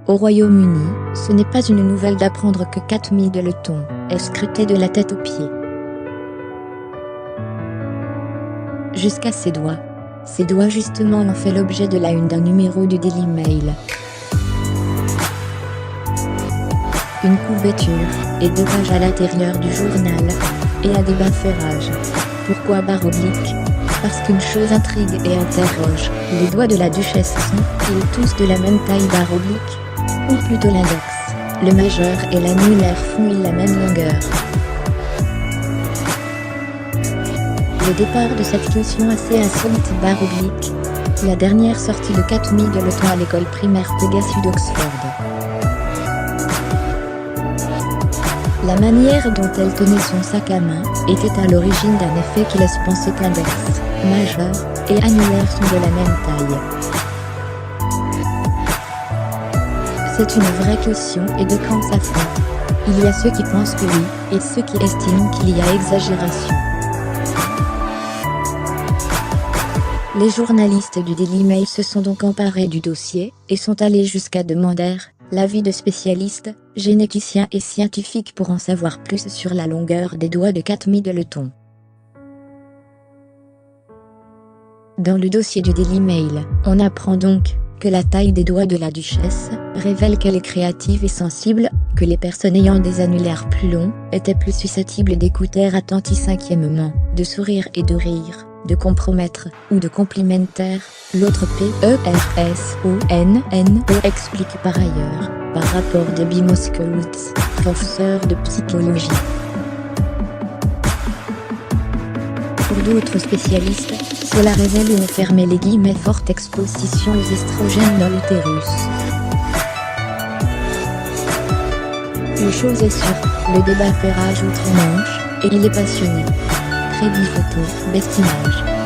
Au Royaume-Uni, ce n'est pas une nouvelle d'apprendre que Kate Middleton est scrutée de la tête aux pieds. Jusqu'à ses doigts. Ses doigts justement ont fait l'objet de la une d'un numéro du Daily Mail. Une couverture et 2 pages à l'intérieur du journal, et un débat fait rage. Pourquoi barre oblique? Parce qu'une chose intrigue et interroge. Les doigts de la duchesse sont-ils tous de la même taille barre oblique? Ou plutôt l'index, le majeur et l'annulaire font-ils la même longueur? Le départ de cette question assez insolite barre oblique, la dernière sortie de Kate Middleton à l'école primaire Pegasus d'Oxford. La manière dont elle tenait son sac à main était à l'origine d'un effet qui laisse penser qu'index, majeur et annulaire sont de la même taille. C'est une vraie question et de quand ça fait. Il y a ceux qui pensent que oui, et ceux qui estiment qu'il y a exagération. Les journalistes du Daily Mail se sont donc emparés du dossier, et sont allés jusqu'à demander l'avis de spécialistes, généticiens et scientifiques pour en savoir plus sur la longueur des doigts de Kate Middleton. Dans le dossier du Daily Mail, on apprend donc que la taille des doigts de la duchesse révèle qu'elle est créative et sensible, que les personnes ayant des annulaires plus longs étaient plus susceptibles d'écouter attentivement, de sourire et de rire, de compromettre ou de complimenter. L'autre PERSONNE explique par ailleurs, par rapport de Moskowitz, professeur de psychologie. Pour d'autres spécialistes, cela révèle une forte exposition aux estrogènes dans l'utérus. Une chose est sûre, le débat fait rage outre-Manche, et il est passionné. Crédit photo, Best Image.